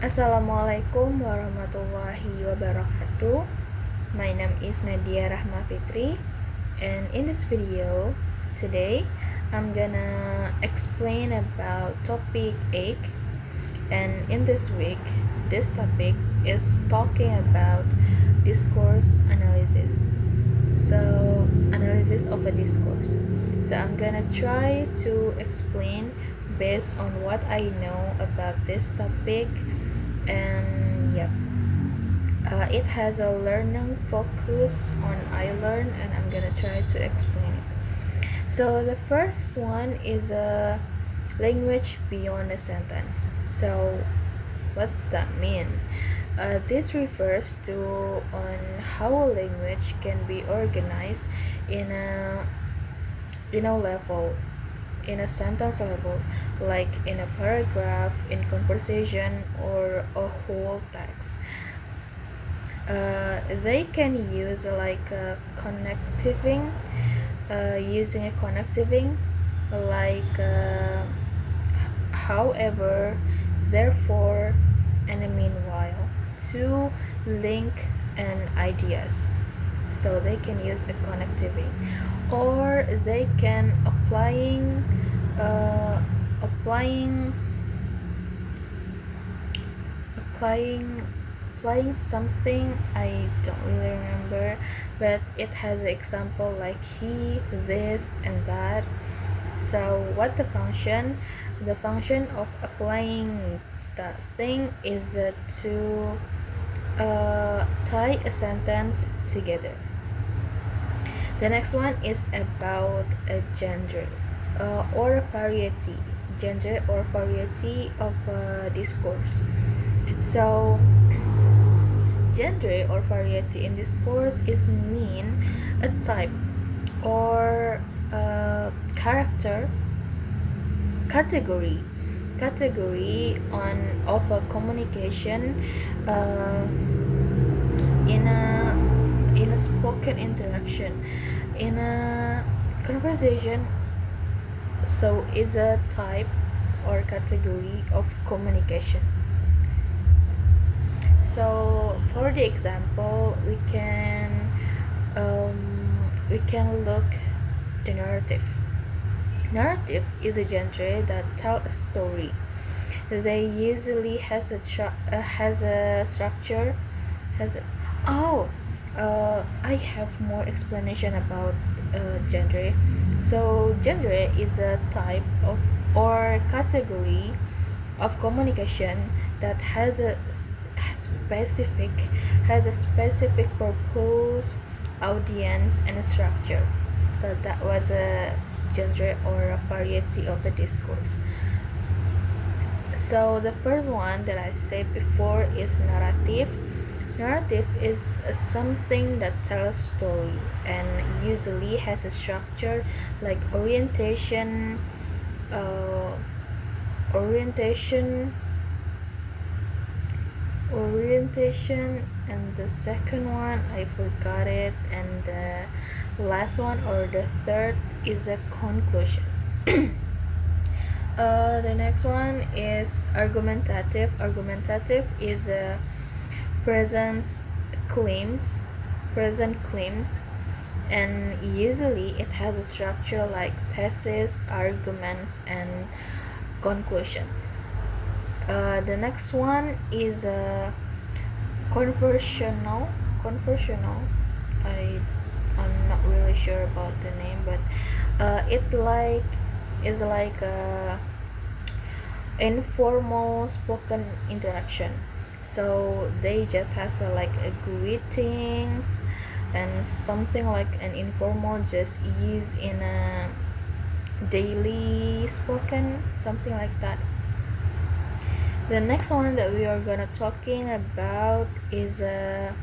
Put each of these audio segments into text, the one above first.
Assalamualaikum warahmatullahi wabarakatuh. My name is Nadia Rahma Fitri, and in this video today I'm gonna explain about topic 8. And in this week, this topic is talking about discourse analysis. So, analysis of a discourse. So, I'm gonna try to explain based on what I know about this topic, and yeah, it has a learning focus on I learn, and I'm gonna try to explain it. So, the first one is a language beyond a sentence. So, what's that mean? This refers to on how a language can be organized in a level, in a sentence level, like in a paragraph, in conversation, or a whole text. They can use like a connectiving, using a connectiving, like however, therefore, and meanwhile, to link and ideas. So they can use a connectivity, or they can applying applying applying something. I don't really remember, but it has an example like he, this, and that. So what the function of applying that thing is to tie a sentence together. The next one is about a genre or variety, genre or variety of discourse. So, genre or variety in discourse is mean a type or character category on of a communication uh, in a spoken interaction, in a conversation. So it's a type or category of communication. So for the example, we can look the narrative. Narrative is a genre that tell a story. They usually has a structure, has a, oh I have more explanation about genre. So genre is a type of or category of communication that specific has a specific purpose, audience, and a structure. So that was a genre or a variety of a discourse. So the first one that I said before is narrative. Narrative is something that tells a story and usually has a structure like uh, orientation, and the second one I forgot it, and the last one or the third is a conclusion. The next one is argumentative. Argumentative is a present claims, present claims, and usually it has a structure like thesis, arguments, and conclusion. The next one is a conversational. Conversational. I'm not really sure about the name, but it like is like a informal spoken interaction. So they just has like a greetings and something like an informal just use in a daily spoken, something like that. The next one that we are gonna talking about is a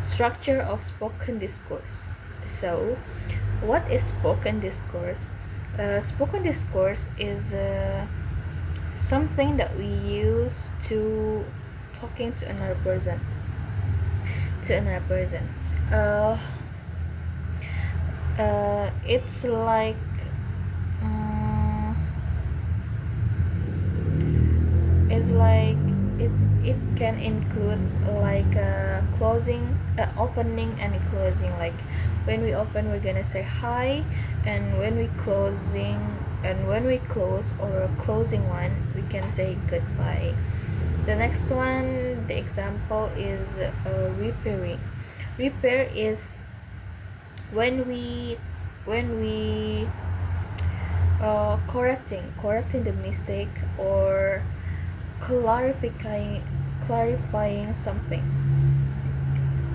structure of spoken discourse. So what is spoken discourse? Spoken discourse is something that we use to talking to another person, uh, it's like um, it's like can include like closing, opening and closing. Like when we open, we're gonna say hi, and when we close or closing one, we can say goodbye. The next one, the example is repairing. Repair is when we correcting the mistake or clarifying something.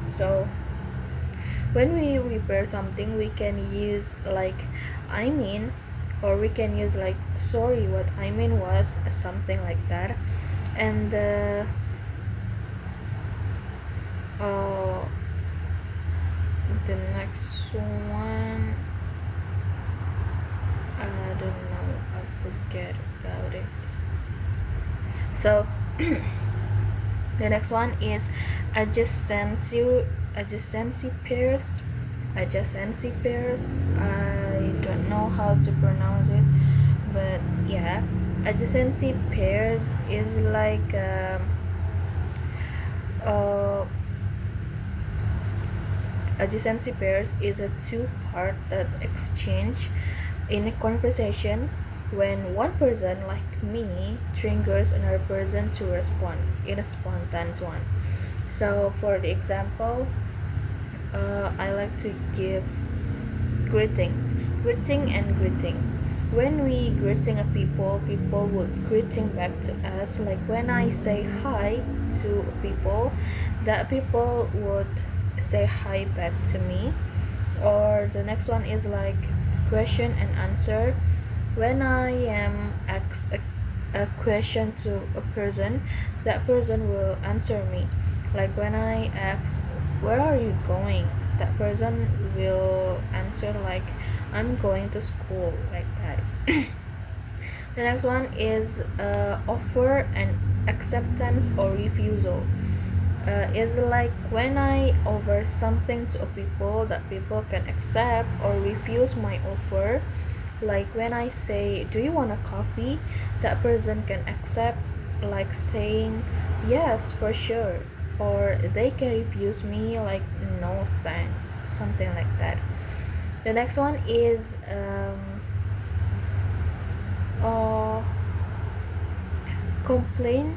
So when we repair something, we can use like I mean, or we can use like sorry, what I mean was something like that. And uh, the next one, I don't know, I forget about it. So the next one is adjacency pairs. Adjacency pairs, I don't know how to pronounce it, but yeah, adjacency pairs is like uh, adjacency pairs is a two-part that exchange in a conversation when one person like me triggers another person to respond in a spontaneous one. So for the example, I like to give greeting and greeting. When we greeting a people would greeting back to us. Like when I say hi to people, that people would say hi back to me. Or the next one is like question and answer. When I am ask a question to a person, that person will answer me. Like when I ask where are you going, that person will answer like I'm going to school, like that. The next one is offer and acceptance or refusal. Is like when I offer something to a people, that people can accept or refuse my offer. Like when I say do you want a coffee, that person can accept, like saying yes for sure, or they can refuse me like no thanks, something like that. The next one is uh, complain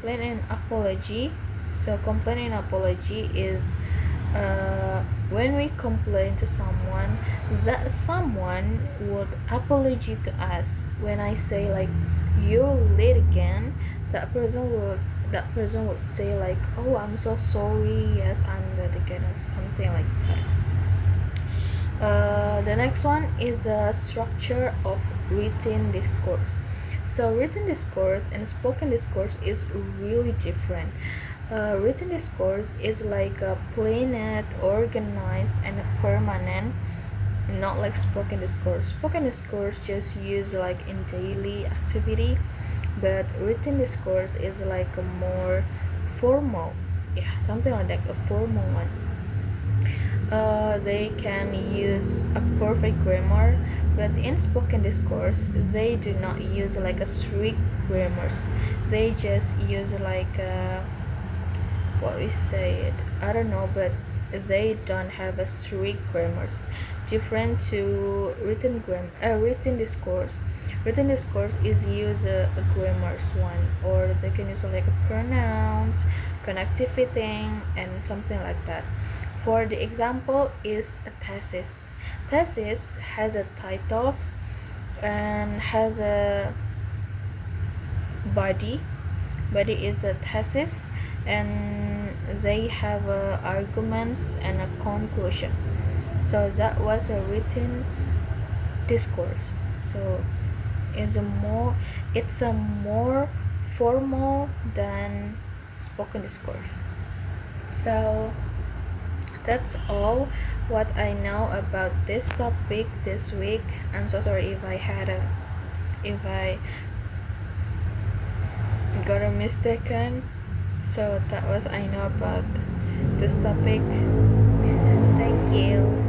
and apology. So complain and apology is when we complain to someone, that someone would apology to us. When I say like you're late again, that person would say like, oh, I'm so sorry, yes, I'm late again, or something like that. The next one is a structure of written discourse. So written discourse and spoken discourse is really different. Written discourse is like a planned, organized, and a permanent, not like spoken discourse. Spoken discourse just used like in daily activity, but written discourse is like a more formal, yeah, something like that, a formal one. They can use a perfect grammar, but in spoken discourse they do not use like a strict grammars. They just use like what we say it, I don't know, but they don't have a strict grammars, different to written discourse. Written discourse is use a grammars one, or they can use like a pronouns, connective fitting, and something like that. For the example is a thesis. Thesis has a titles and has a body. Body is a thesis, and they have arguments and a conclusion. So that was a written discourse. So it's a more formal than spoken discourse. So that's all what I know about this topic this week. I'm so sorry if I got a mistaken. So that was I know about this topic. Thank you.